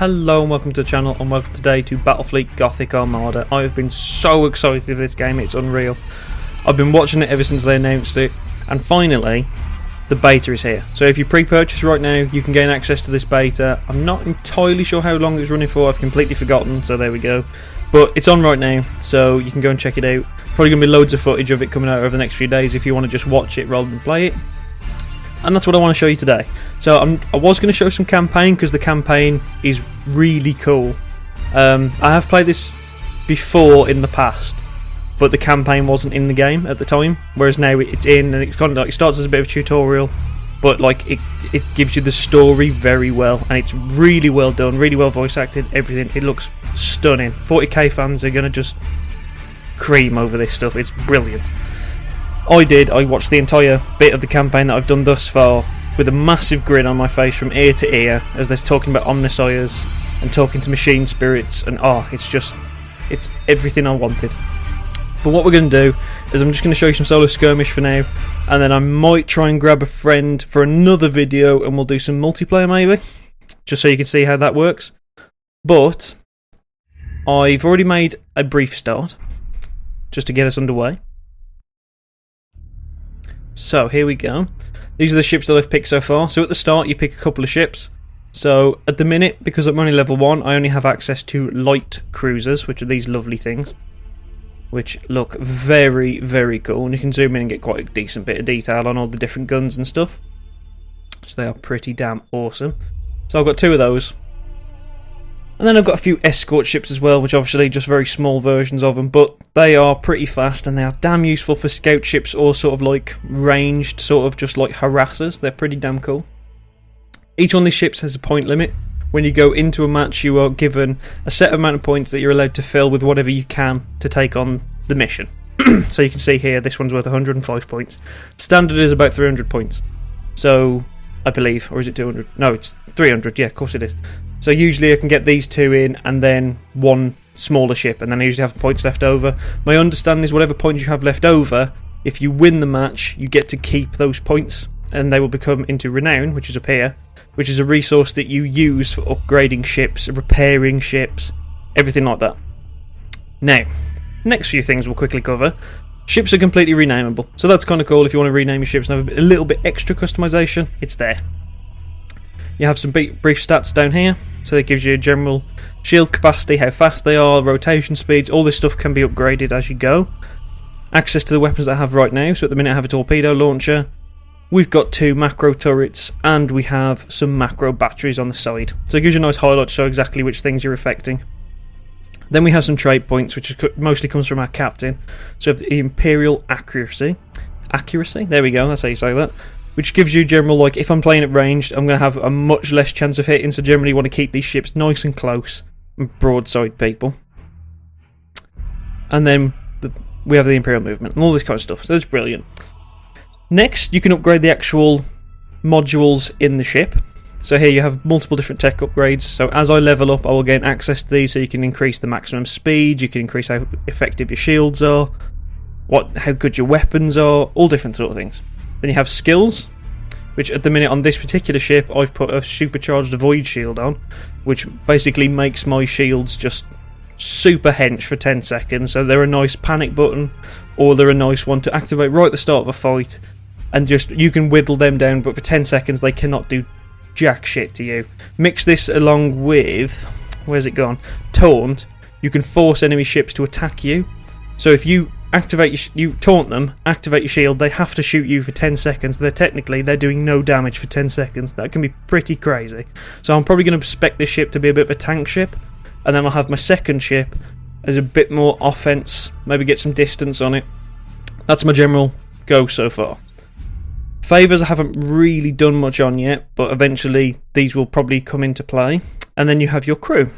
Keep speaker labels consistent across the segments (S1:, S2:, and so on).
S1: Hello and welcome to the channel, and welcome today to Battlefleet Gothic Armada. I have been so excited for this game, it's unreal. I've been watching it ever since they announced it, and finally the beta is here. So if you pre-purchase right now, you can gain access to this beta. I'm not entirely sure how long it's running for, I've completely forgotten, so there we go. But it's on right now, so you can go and check it out. Probably going to be loads of footage of it coming out over the next few days if you want to just watch it rather than play it. And that's what I want to show you today. So I was going to show some campaign because the campaign is really cool. I have played this before in the past, but the campaign wasn't in the game at the time. Whereas now it's in, and it's kind of like it starts as a bit of a tutorial, but like it gives you the story very well, and it's really well done, really well voice acted, everything. It looks stunning. 40k fans are going to just cream over this stuff. It's brilliant. I watched the entire bit of the campaign that I've done thus far with a massive grin on my face from ear to ear as they're talking about Omnissiahs and talking to machine spirits, and it's everything I wanted. But what we're going to do is I'm just going to show you some solo skirmish for now, and then I might try and grab a friend for another video and we'll do some multiplayer maybe, just so you can see how that works. But I've already made a brief start just to get us underway. So here we go. These are the ships that I've picked so far. So at the start you pick a couple of ships. So at the minute, because I'm only level 1, I only have access to light cruisers, which are these lovely things, which look very, very cool. And you can zoom in and get quite a decent bit of detail on all the different guns and stuff. So they are pretty damn awesome. So I've got 2 of those. And then I've got a few escort ships as well, which obviously just very small versions of them, but they are pretty fast and they are damn useful for scout ships or sort of like ranged, sort of just like harassers. They're pretty damn cool. Each one of these ships has a point limit. When you go into a match, you are given a set amount of points that you're allowed to fill with whatever you can to take on the mission. So you can see here, this one's worth 105 points. Standard is about 300 points. So, I believe, or is it 200? No, it's 300, yeah, of course it is. So usually I can get these 2 in and then one smaller ship, and then I usually have points left over. My understanding is whatever points you have left over, if you win the match, you get to keep those points, and they will become into renown, which is up here, which is a resource that you use for upgrading ships, repairing ships, everything like that. Now, next few things we'll quickly cover. Ships are completely renameable, so that's kind of cool. If you want to rename your ships and have a little bit extra customization, it's there. You have some brief stats down here, so it gives you a general shield capacity, how fast they are, rotation speeds, all this stuff can be upgraded as you go. Access to the weapons that I have right now, so at the minute I have a torpedo launcher, we've got 2 macro turrets, and we have some macro batteries on the side. So it gives you a nice highlight to show exactly which things you're affecting. Then we have some trait points, which mostly comes from our captain. So we have the Imperial Accuracy, there we go, that's how you say that. Which gives you general, like, if I'm playing at ranged, I'm going to have a much less chance of hitting, so generally you want to keep these ships nice and close and broadside people. And then we have the Imperial Movement and all this kind of stuff, so it's brilliant. Next, you can upgrade the actual modules in the ship. So here you have multiple different tech upgrades, so as I level up I will gain access to these, so you can increase the maximum speed, you can increase how effective your shields are, how good your weapons are, all different sort of things. Then you have skills, which at the minute on this particular ship I've put a supercharged void shield on, which basically makes my shields just super hench for 10 seconds. So they're a nice panic button, or they're a nice one to activate right at the start of a fight, and just you can whittle them down, but for 10 seconds they cannot do jack shit to you. Mix this along with, where's it gone? Taunt. You can force enemy ships to attack you. So if you you taunt them, activate your shield, they have to shoot you for 10 seconds. They're doing no damage for 10 seconds. That can be pretty crazy. So I'm probably going to spec this ship to be a bit of a tank ship, and then I'll have my second ship as a bit more offense, maybe get some distance on it. That's my general go so far. Favours I haven't really done much on yet, but eventually these will probably come into play. And then you have your crew.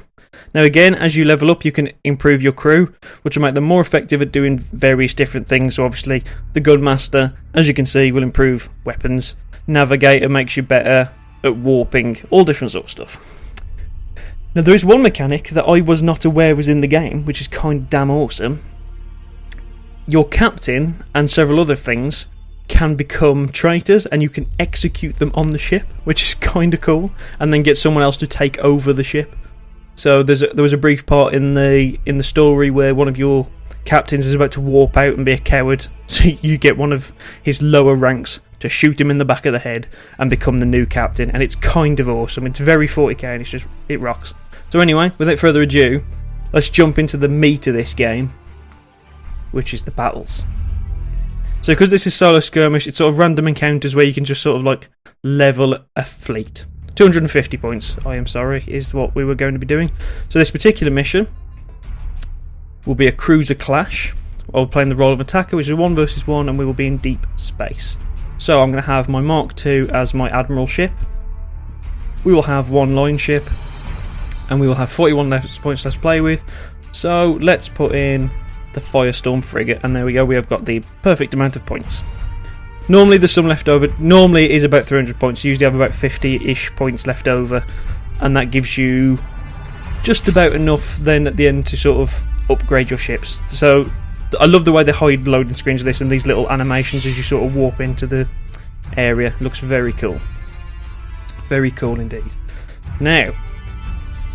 S1: Now again, as you level up you can improve your crew, which will make them more effective at doing various different things. So obviously the Gunmaster, as you can see, will improve weapons. Navigator makes you better at warping, all different sort of stuff. Now there is one mechanic that I was not aware was in the game, which is kind of damn awesome. Your captain and several other things can become traitors, and you can execute them on the ship, which is kind of cool, and then get someone else to take over the ship. So there was a brief part in the story where one of your captains is about to warp out and be a coward, so you get one of his lower ranks to shoot him in the back of the head and become the new captain, and it's kind of awesome. It's very 40k and it rocks. So anyway, without further ado, let's jump into the meat of this game, which is the battles. So because this is solo skirmish, it's sort of random encounters where you can just sort of like level a fleet. 250 points, I am sorry, is what we were going to be doing. So this particular mission will be a cruiser clash. I'll be playing the role of attacker, which is 1 versus 1, and we will be in deep space. So I'm going to have my Mark II as my admiral ship. We will have 1 line ship, and we will have 41 points left to play with. So let's put in the Firestorm frigate, and there we go, we have got the perfect amount of points. Normally there's some left over. Normally it is about 300 points. You usually have about 50-ish points left over, and that gives you just about enough then at the end to sort of upgrade your ships. So I love the way they hide loading screens of this and these little animations as you sort of warp into the area. Looks very cool. Very cool indeed. Now,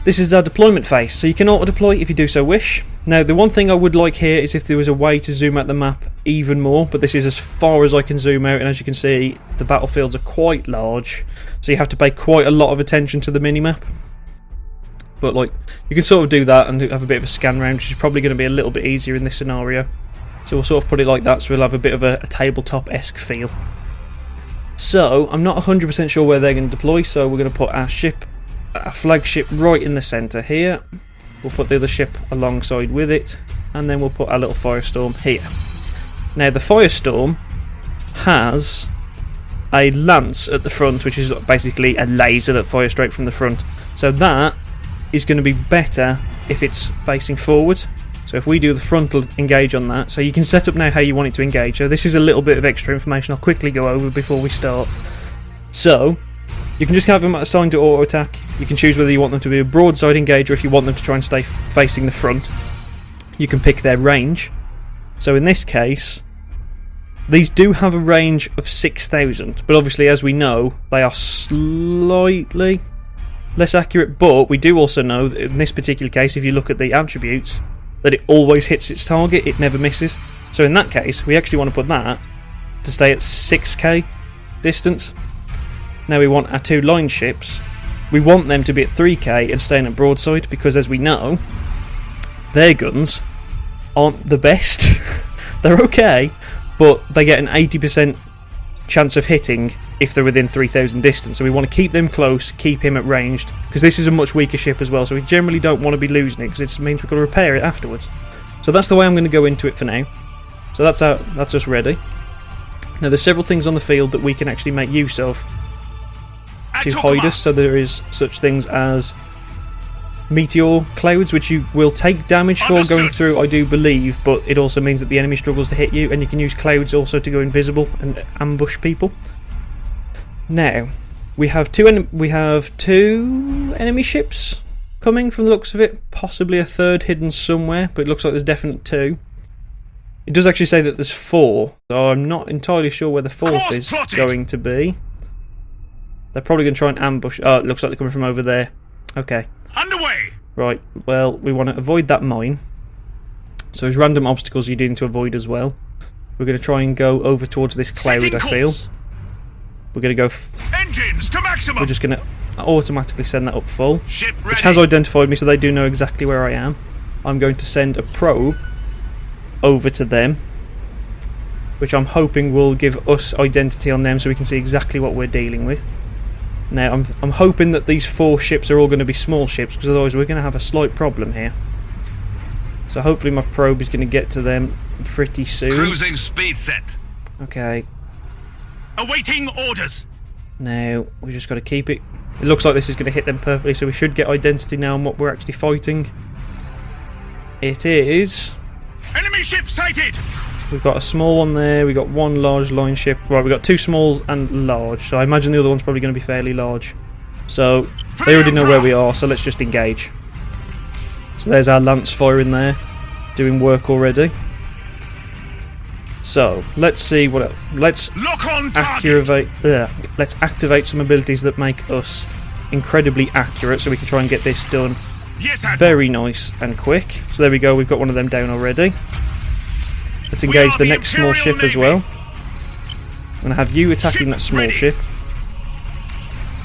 S1: this is our deployment phase, so you can auto-deploy if you do so wish. Now, the one thing I would like here is if there was a way to zoom out the map even more, but this is as far as I can zoom out, and as you can see, the battlefields are quite large, so you have to pay quite a lot of attention to the minimap. But like, you can sort of do that and have a bit of a scan round, which is probably going to be a little bit easier in this scenario. So we'll sort of put it like that, so we'll have a bit of a tabletop-esque feel. So, I'm not 100% sure where they're going to deploy, so we're going to put our flagship right in the centre here. We'll put the other ship alongside with it, and then we'll put our little Firestorm here. Now, the Firestorm has a lance at the front, which is basically a laser that fires straight from the front. So that is going to be better if it's facing forward. So if we do the frontal engage on that, so you can set up now how you want it to engage. So this is a little bit of extra information I'll quickly go over before we start. So you can just have them assigned to auto attack. You can choose whether you want them to be a broadside engage or if you want them to try and stay facing the front. You can pick their range. So in this case, these do have a range of 6,000, but obviously as we know, they are slightly less accurate, but we do also know that in this particular case, if you look at the attributes, that it always hits its target, it never misses. So in that case, we actually want to put that to stay at 6k distance. Now we want our 2 line ships, we want them to be at 3k and staying at broadside, because as we know, their guns aren't the best. They're okay, but they get an 80% chance of hitting if they're within 3,000 distance. So we want to keep them close, keep him at ranged, because this is a much weaker ship as well, so we generally don't want to be losing it, because it means we've got to repair it afterwards. So that's the way I'm going to go into it for now. So that's us ready. Now there's several things on the field that we can actually make use of to hide us. So there is such things as meteor clouds, which you will take damage for going through, I do believe, but it also means that the enemy struggles to hit you, and you can use clouds also to go invisible and ambush people. Now we have two enemy ships coming from the looks of it, possibly a third hidden somewhere, but it looks like there's definitely 2. It does actually say that there's 4, so I'm not entirely sure where the 4th is going to be. They're probably going to try and ambush. Oh, it looks like they're coming from over there. Okay.
S2: Underway!
S1: Right, well, we want to avoid that mine. So there's random obstacles you need to avoid as well. We're going to try and go over towards this cloud, I feel. We're going to go...
S2: Engines to maximum!
S1: We're just going to automatically send that up full.
S2: Ship ready.
S1: Which has identified me, so they do know exactly where I am. I'm going to send a probe over to them, which I'm hoping will give us identity on them so we can see exactly what we're dealing with. Now, I'm hoping that these 4 ships are all going to be small ships, because otherwise we're going to have a slight problem here. So hopefully my probe is going to get to them pretty soon.
S2: Cruising speed set.
S1: Okay.
S2: Awaiting orders.
S1: Now, we just got to keep it. It looks like this is going to hit them perfectly, so we should get identity now on what we're actually fighting. It is...
S2: Enemy ship sighted!
S1: We've got a small one there, we've got 1 large line ship. Right, we've got 2 small and large, so I imagine the other one's probably going to be fairly large. So, they already know where we are, so let's just engage. So there's our lance firing there, doing work already. So, let's see what... Let's activate some abilities that make us incredibly accurate, so we can try and get this done
S2: Yes, Admiral.
S1: Very nice and quick. So there we go, we've got one of them down already. Let's engage the next small
S2: Imperial
S1: ship as
S2: Navy.
S1: well. I'm going to have you attacking
S2: Ship
S1: that small
S2: ready.
S1: ship.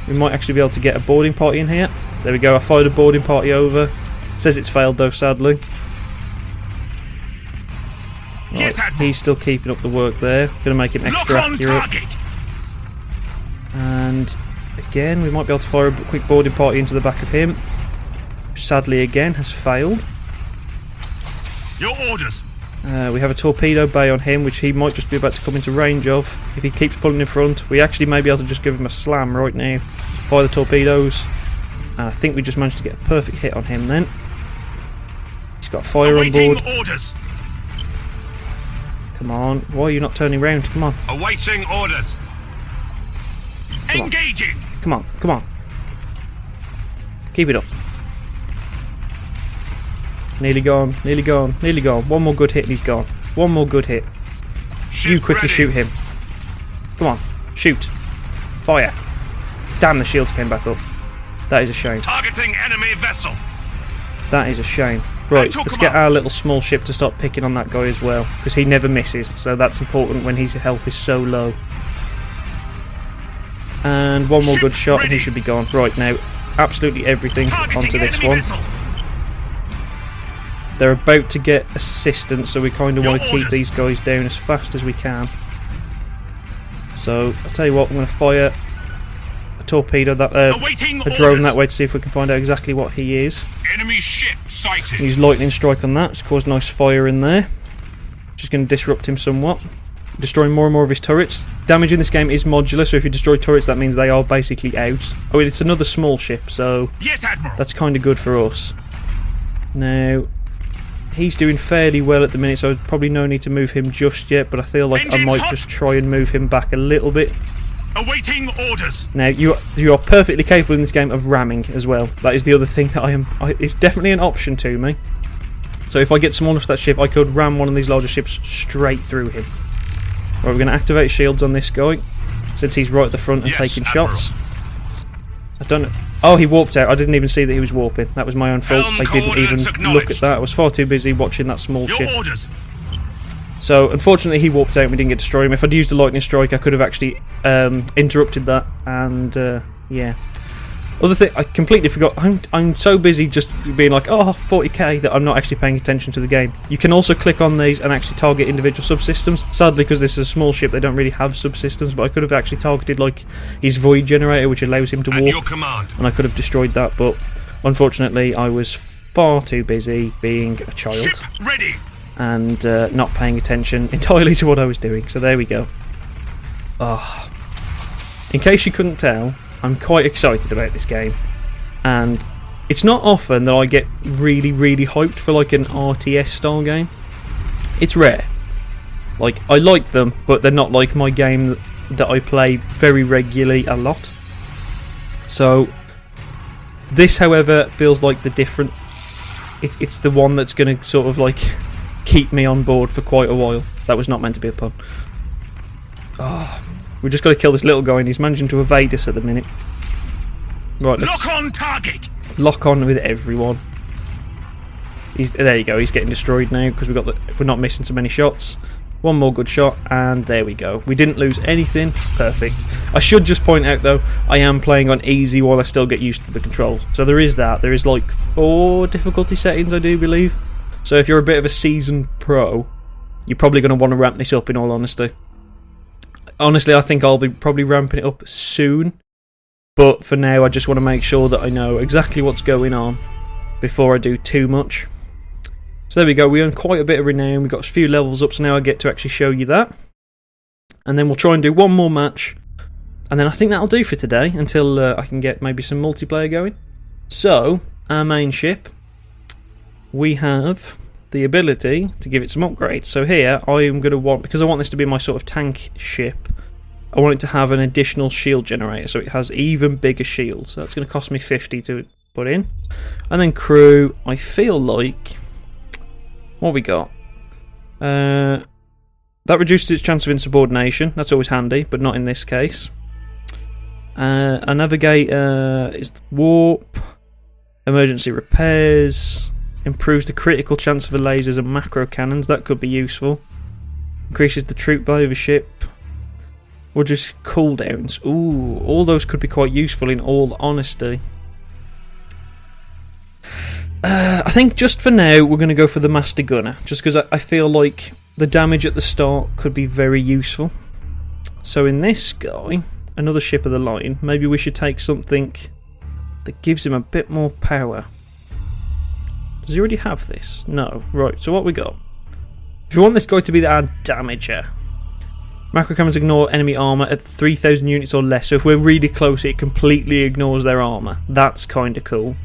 S1: We might actually be able to get a boarding party in here. There we go, I fired a boarding party over. Says it's failed though, sadly. Right,
S2: Yes, Admiral.
S1: he's still keeping up the work there. Going to make him extra
S2: Lock on
S1: accurate.
S2: target.
S1: And again, we might be able to fire a quick boarding party into the back of him. Sadly, again, has failed.
S2: Your orders.
S1: We have a torpedo bay on him, which he might just be about to come into range of. If he keeps pulling in front, we actually may be able to just give him a slam right now. Fire the torpedoes. And I think we just managed to get a perfect hit on him then. He's got fire on
S2: Awaiting
S1: board.
S2: orders.
S1: Come on, why are you not turning round? Come on,
S2: Awaiting orders.
S1: on.
S2: Engaging.
S1: come on, come on. Keep it up. Nearly gone, nearly gone, nearly gone. One more good hit and he's gone. One more good hit.
S2: Ship
S1: You quickly
S2: ready.
S1: shoot him. Come on, shoot. Fire. Damn, the shields came back up. That is a shame.
S2: Targeting enemy vessel.
S1: That is a shame. Right,
S2: took
S1: let's
S2: him
S1: get
S2: out.
S1: our little small ship to start picking on that guy as well, because he never misses, so that's important when his health is so low. And one more
S2: Ship
S1: good shot and he
S2: ready.
S1: should be gone. Right, now, absolutely everything
S2: Targeting
S1: onto this
S2: enemy
S1: one.
S2: vessel.
S1: They're about to get assistance, so we kind of
S2: Your
S1: want to keep
S2: orders.
S1: these guys down as fast as we can. So, I'll tell you what, I'm going to fire a torpedo,
S2: Awaiting
S1: a drone
S2: orders.
S1: that way to see if we can find out exactly what he is.
S2: Enemy ship sighted.
S1: Use lightning strike on that, it's caused nice fire in there. Just going to disrupt him somewhat. Destroying more and more of his turrets. Damage in this game is modular, so if you destroy turrets that means they are basically out. Oh, it's another small ship, so
S2: Yes, Admiral.
S1: that's kind of good for us. Now, he's doing fairly well at the minute, so probably no need to move him just yet, but I feel like I
S2: Engines
S1: might
S2: hot.
S1: just try and move him back a little bit.
S2: Awaiting orders.
S1: Now, you are perfectly capable in this game of ramming as well. That is the other thing that it's definitely an option to me. So if I get small enough for that ship, I could ram one of these larger ships straight through him. Right, we're going to activate shields on this guy, since he's right at the front and
S2: Yes,
S1: taking
S2: Admiral.
S1: shots. I don't know. Oh, he warped out. I didn't even see that he was warping. That was my own fault.
S2: Helm
S1: I didn't even
S2: coordinates
S1: look at
S2: acknowledged.
S1: that. I was far too busy watching that small
S2: Your
S1: ship.
S2: orders.
S1: So, unfortunately, he warped out and we didn't get to destroy him. If I'd used a lightning strike, I could have actually interrupted that. And, yeah. Other thing, I completely forgot. I'm so busy just being like, oh, 40k, that I'm not actually paying attention to the game. You can also click on these and actually target individual subsystems. Sadly, because this is a small ship, they don't really have subsystems, but I could have actually targeted, like, his void generator, which allows him to
S2: At
S1: warp.
S2: your command.
S1: And I could have destroyed that, but unfortunately, I was far too busy being a child
S2: Ship ready.
S1: and not paying attention entirely to what I was doing. So there we go. Oh. In case you couldn't tell, I'm quite excited about this game, and it's not often that I get really, really hyped for like an RTS style game. It's rare. Like, I like them, but they're not like my game that I play very regularly a lot. So this, however, feels like the different. It's the one that's going to sort of like keep me on board for quite a while. That was not meant to be a pun. Oh, we just got to kill this little guy, and he's managing to evade us at the minute. Right, let's
S2: Lock on target.
S1: lock on with everyone. There you go. He's getting destroyed now because we're not missing so many shots. One more good shot, and there we go. We didn't lose anything. Perfect. I should just point out though, I am playing on easy while I still get used to the controls. So there is that. There is like 4 difficulty settings, I do believe. So if you're a bit of a seasoned pro, you're probably going to want to ramp this up. In all honesty, I think I'll be probably ramping it up soon. But for now, I just want to make sure that I know exactly what's going on before I do too much. So there we go, we earned quite a bit of renown, we got a few levels up, so now I get to actually show you that. And then we'll try and do one more match, and then I think that'll do for today, until I can get maybe some multiplayer going. So, our main ship, we have the ability to give it some upgrades. So here, I am going to want, because I want this to be my sort of tank ship, I want it to have an additional shield generator, so it has even bigger shields. So that's going to cost me 50 to put in. And then crew, I feel like... What we got? That reduces its chance of insubordination. That's always handy, but not in this case. A navigator is warp. Emergency repairs. Improves the critical chance of the lasers and macro cannons. That could be useful. Increases the troop value of a ship. Or just cooldowns. Ooh, all those could be quite useful in all honesty. I think just for now we're going to go for the Master Gunner. Just because I feel like the damage at the start could be very useful. So in this guy, another ship of the line, maybe we should take something that gives him a bit more power. Does he already have this? No. Right, so what we got? If you want this guy to be our damager, macro cannons ignore enemy armour at 3,000 units or less, so if we're really close it completely ignores their armour. That's kind of cool.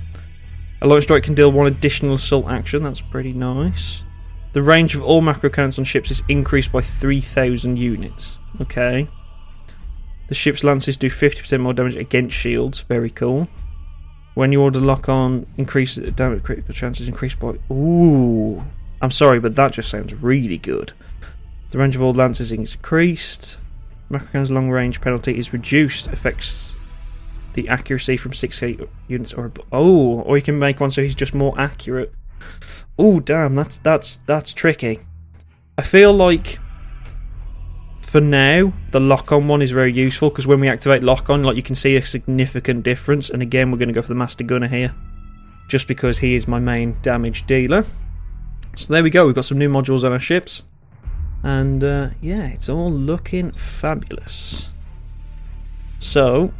S1: A light strike can deal 1 additional assault action, that's pretty nice. The range of all macro cannons on ships is increased by 3,000 units. Okay. The ship's lances do 50% more damage against shields, very cool. When you order lock on, increases the damage critical chances increased by... Ooh. I'm sorry, but that just sounds really good. The range of all lances is increased. Macrocannon's long range penalty is reduced. Affects the accuracy from 6 units or above. Oh, or you can make one so he's just more accurate. Oh, damn, that's tricky. I feel like... For now, the lock-on one is very useful because when we activate lock-on, like you can see a significant difference. And again, we're going to go for the Master Gunner here, just because he is my main damage dealer. So there we go. We've got some new modules on our ships, and yeah, it's all looking fabulous. So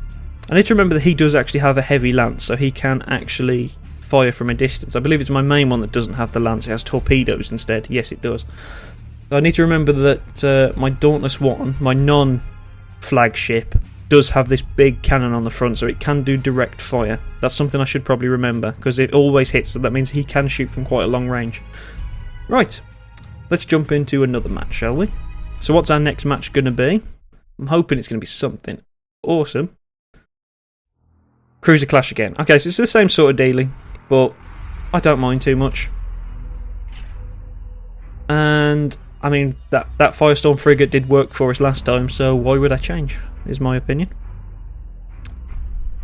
S1: I need to remember that he does actually have a heavy lance, so he can actually fire from a distance. I believe it's my main one that doesn't have the lance. It has torpedoes instead. Yes, it does. I need to remember that my Dauntless 1, my non-flagship, does have this big cannon on the front, so it can do direct fire. That's something I should probably remember, because it always hits, so that means he can shoot from quite a long range. Right, let's jump into another match, shall we? So what's our next match going to be? I'm hoping it's going to be something awesome. Cruiser Clash again. Okay, so it's the same sort of dealing, but I don't mind too much. And... I mean, that Firestorm frigate did work for us last time, so why would I change, is my opinion.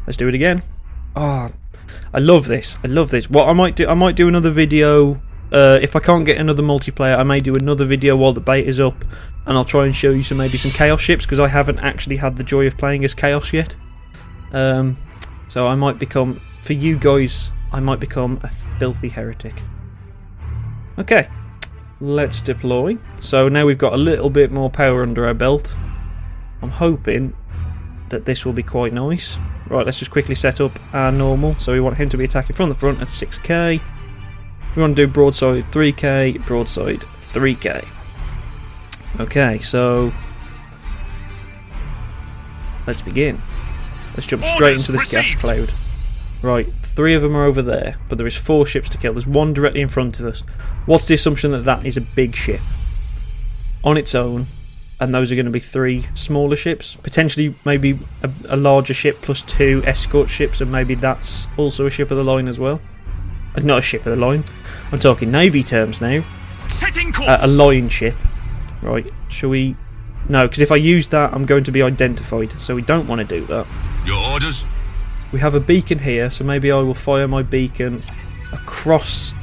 S1: Let's do it again. Oh, I love this. I love this. What I might do another video. If I can't get another multiplayer, I may do another video while the beta's up, and I'll try and show you maybe some Chaos ships, because I haven't actually had the joy of playing as Chaos yet. So I might become, for you guys, I might become a filthy heretic. Okay. Let's deploy. So now we've got a little bit more power under our belt. I'm hoping that this will be quite nice. Right, let's just quickly set up our normal. So we want him to be attacking from the front at 6k. We want to do broadside 3k, broadside 3k. Okay, so let's begin. Let's jump straight into this gas cloud. Right, 3 of them are over there, but there is 4 ships to kill. There's 1 directly in front of us. What's the assumption that that is a big ship on its own, and those are going to be 3 smaller ships? Potentially maybe a larger ship plus 2 escort ships, and maybe that's also a ship of the line as well. Not a ship of the line. I'm talking Navy terms now.
S2: Setting course.
S1: A line ship. Right, shall we... No, because if I use that, I'm going to be identified, so we don't want to do that.
S2: Your orders?
S1: We have a beacon here, so maybe I will fire my beacon across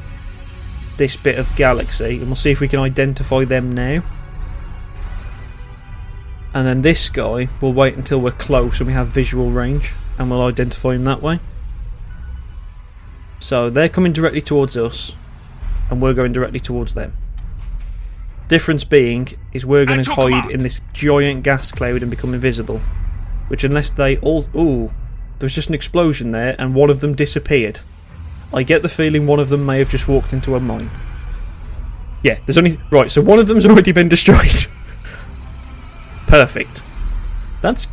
S1: this bit of galaxy, and we'll see if we can identify them now. And then this guy, we'll wait until we're close and we have visual range, and we'll identify him that way. So they're coming directly towards us, and we're going directly towards them. Difference being is we're going to hide in this giant gas cloud and become invisible. Which, unless they all... Ooh, there was just an explosion there, and one of them disappeared. I get the feeling one of them may have just walked into a mine. Yeah, there's only... Right, so one of them's already been destroyed. Perfect. That's...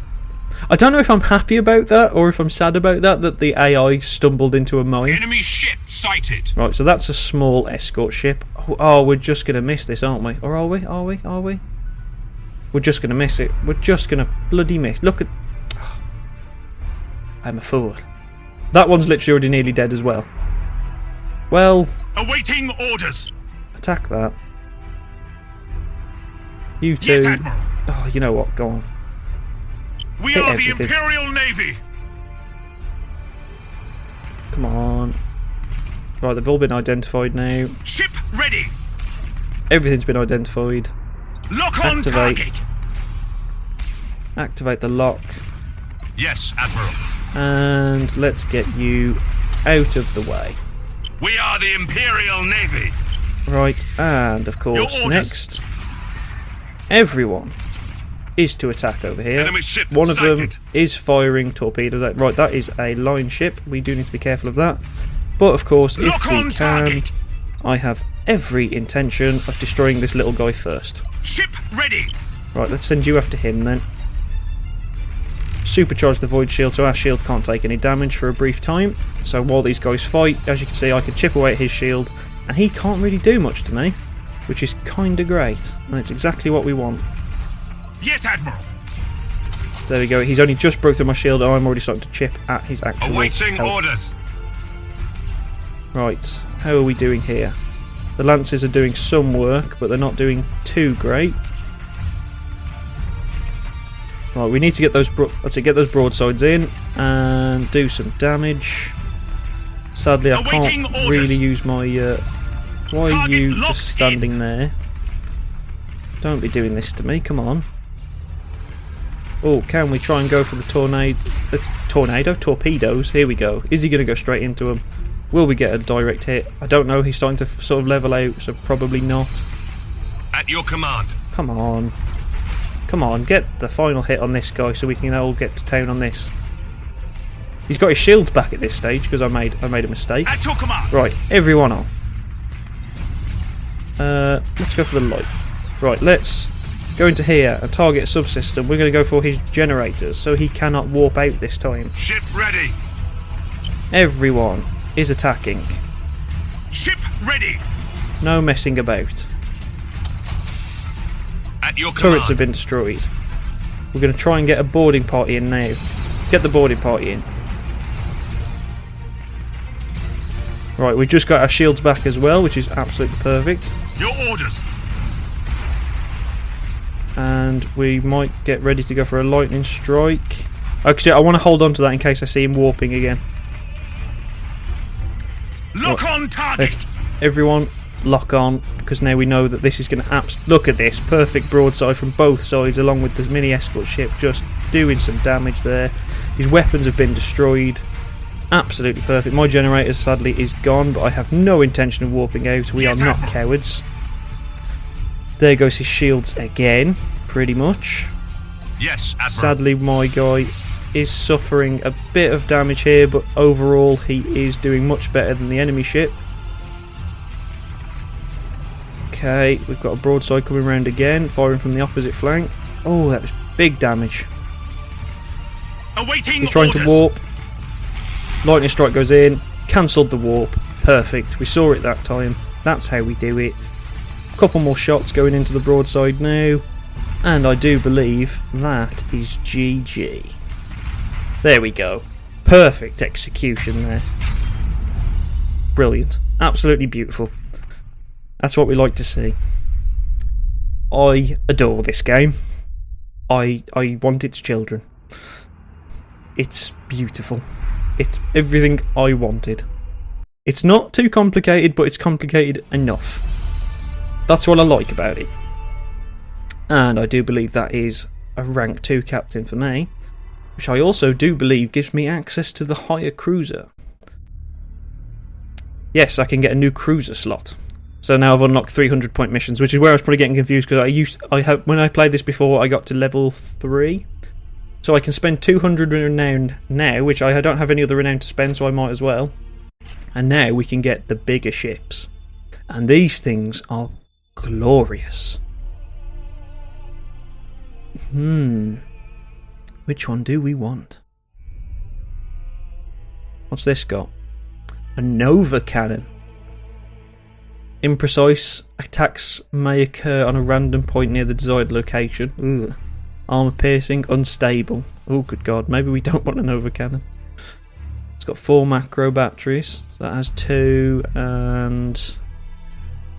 S1: I don't know if I'm happy about that, or if I'm sad about that, that the AI stumbled into a mine.
S2: Enemy ship sighted.
S1: Right, so that's a small escort ship. Oh, we're just going to miss this, aren't we? Or are we? Are we? Are we? We're just going to miss it. We're just going to bloody miss. Look at... Oh, I'm a fool. That one's literally already nearly dead as well. Well...
S2: Awaiting orders.
S1: Attack that. You two...
S2: Yes, Admiral.
S1: Oh, you know what? Go on.
S2: We
S1: Hit
S2: are
S1: everything.
S2: the Imperial Navy.
S1: Come on. Right, they've all been identified now.
S2: Ship ready.
S1: Everything's been identified.
S2: Lock on target.
S1: Activate the lock.
S2: Yes, Admiral.
S1: And let's get you out of the way.
S2: We are the Imperial Navy.
S1: Right, and of course, next, everyone is to attack over here.
S2: Enemy ship
S1: One of them
S2: sighted.
S1: is firing torpedoes. Right, that is a line ship. We do need to be careful of that. But of course, if
S2: Lock
S1: we
S2: on
S1: can,
S2: target.
S1: I have every intention of destroying this little guy first.
S2: Ship ready.
S1: Right, let's send you after him then. Supercharge the void shield so our shield can't take any damage for a brief time. So while these guys fight, as you can see, I can chip away at his shield and he can't really do much to me, which is kinda great, and it's exactly what we want.
S2: Yes, Admiral.
S1: There we go, he's only just broke through my shield and I'm already starting to chip at his actual
S2: Awaiting
S1: health.
S2: orders.
S1: Right, how are we doing here? The Lancers are doing some work, but they're not doing too great. Right, we need to get those get those broadsides in and do some damage. Sadly, I
S2: Awaiting
S1: can't
S2: orders.
S1: really use my. Why are
S2: Target
S1: you
S2: locked
S1: just standing there? Don't be doing this to me! Come on. Oh, can we try and go for the torpedoes? Here we go. Is he going to go straight into them? Will we get a direct hit? I don't know. He's starting to sort of level out, so probably not.
S2: At your command.
S1: Come on. Come on, get the final hit on this guy so we can all get to town on this. He's got his shields back at this stage because I made a mistake.
S2: At your command.
S1: Right, everyone on. Let's go for the light. Right, let's go into here and target a subsystem. We're going to go for his generators so he cannot warp out this time.
S2: Ship ready.
S1: Everyone is attacking.
S2: Ship ready.
S1: No messing about.
S2: At your command.
S1: Turrets have been destroyed. We're going to try and get a boarding party in now. Get the boarding party in. Right, we've just got our shields back as well, which is absolutely perfect.
S2: Your orders.
S1: And we might get ready to go for a lightning strike. Actually, I want to hold on to that in case I see him warping again.
S2: Lock
S1: Right,
S2: on target.
S1: everyone lock on, because now we know that this is going to look at this perfect broadside from both sides, along with the mini escort ship just doing some damage there. His weapons have been destroyed. Absolutely perfect. My generator sadly is gone, but I have no intention of warping out. We are not cowards. There goes his shields again, pretty much.
S2: Yes, Admiral.
S1: Sadly, my guy is suffering a bit of damage here, but overall he is doing much better than the enemy ship. Okay, we've got a broadside coming round again, firing from the opposite flank. Oh, that was big damage.
S2: Awaiting
S1: He's trying
S2: orders.
S1: to warp. Lightning strike goes in, cancelled the warp. Perfect, we saw it that time. That's how we do it. A couple more shots going into the broadside now, and I do believe that is GG. There we go. Perfect execution there. Brilliant. Absolutely beautiful. That's what we like to see. I adore this game. I want its children. It's beautiful. It's everything I wanted. It's not too complicated, but it's complicated enough. That's what I like about it. And I do believe that is a rank 2 captain for me, which I also do believe gives me access to the higher cruiser. Yes, I can get a new cruiser slot. So now I've unlocked 300 point missions, which is where I was probably getting confused, because when I played this before I got to level 3. So I can spend 200 renown now, which I don't have any other renown to spend, so I might as well. And now we can get the bigger ships. And these things are glorious. Which one do we want? What's this got? A Nova cannon. Imprecise attacks may occur on a random point near the desired location. Ugh. Armour piercing, unstable. Oh, good God. Maybe we don't want a Nova cannon. It's got 4 macro batteries. That has 2, and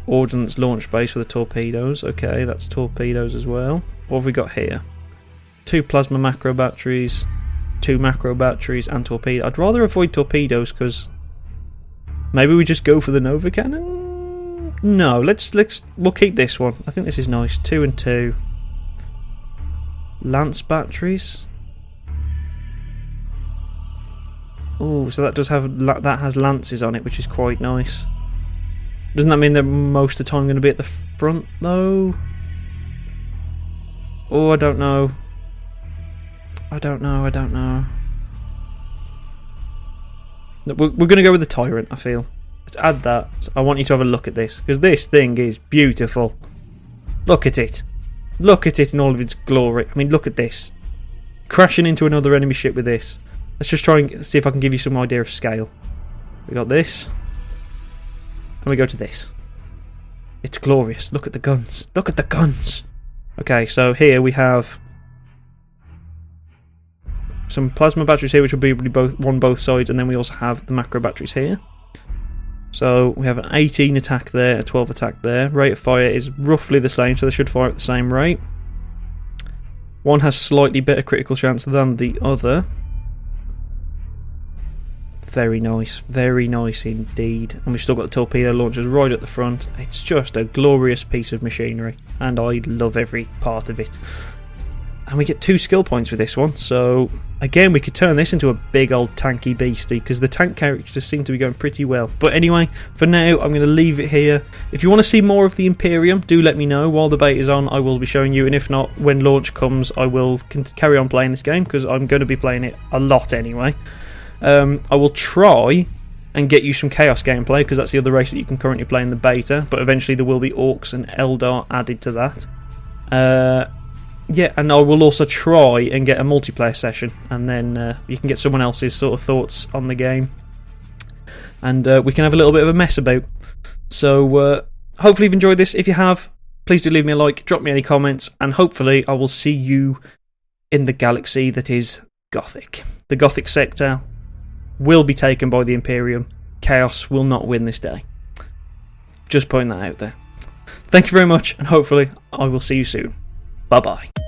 S1: ordnance launch base for the torpedoes. Okay, that's torpedoes as well. What have we got here? 2 plasma macro batteries, 2 macro batteries, and torpedo. I'd rather avoid torpedoes because Maybe we just go for the Nova Cannon? No, we'll keep this one. I think this is nice. 2 and 2. Lance batteries. Oh, so that has lances on it, which is quite nice. Doesn't that mean they're most of the time going to be at the front, though? Oh, I don't know. I don't know. We're going to go with the Tyrant, I feel. Let's add that. So I want you to have a look at this, because this thing is beautiful. Look at it. Look at it in all of its glory. I mean, look at this. Crashing into another enemy ship with this. Let's just try and see if I can give you some idea of scale. We got this. And we go to this. It's glorious. Look at the guns. Look at the guns. Okay, so here we have some plasma batteries here, which will be both sides, and then we also have the macro batteries here. So we have an 18 attack there, a 12 attack there. Rate of fire is roughly the same, so they should fire at the same rate. One has slightly better critical chance than the other. Very nice indeed. And we've still got the torpedo launchers right at the front. It's just a glorious piece of machinery, and I love every part of it. And we get 2 skill points with this one, so again we could turn this into a big old tanky beastie, because the tank characters seem to be going pretty well. But anyway, for now I'm going to leave it here. If you want to see more of the Imperium, do let me know. While the beta is on, I will be showing you, and if not, when launch comes, I will carry on playing this game, because I'm going to be playing it a lot anyway. I will try and get you some Chaos gameplay, because that's the other race that you can currently play in the beta, but eventually there will be Orcs and Eldar added to that. Yeah, and I will also try and get a multiplayer session, and then you can get someone else's sort of thoughts on the game, and we can have a little bit of a mess about. So hopefully you've enjoyed this. If you have, please do leave me a like, drop me any comments, and hopefully I will see you in the galaxy that is Gothic. The Gothic sector will be taken by the Imperium. Chaos will not win this day. Just putting that out there. Thank you very much, and hopefully I will see you soon. Bye bye.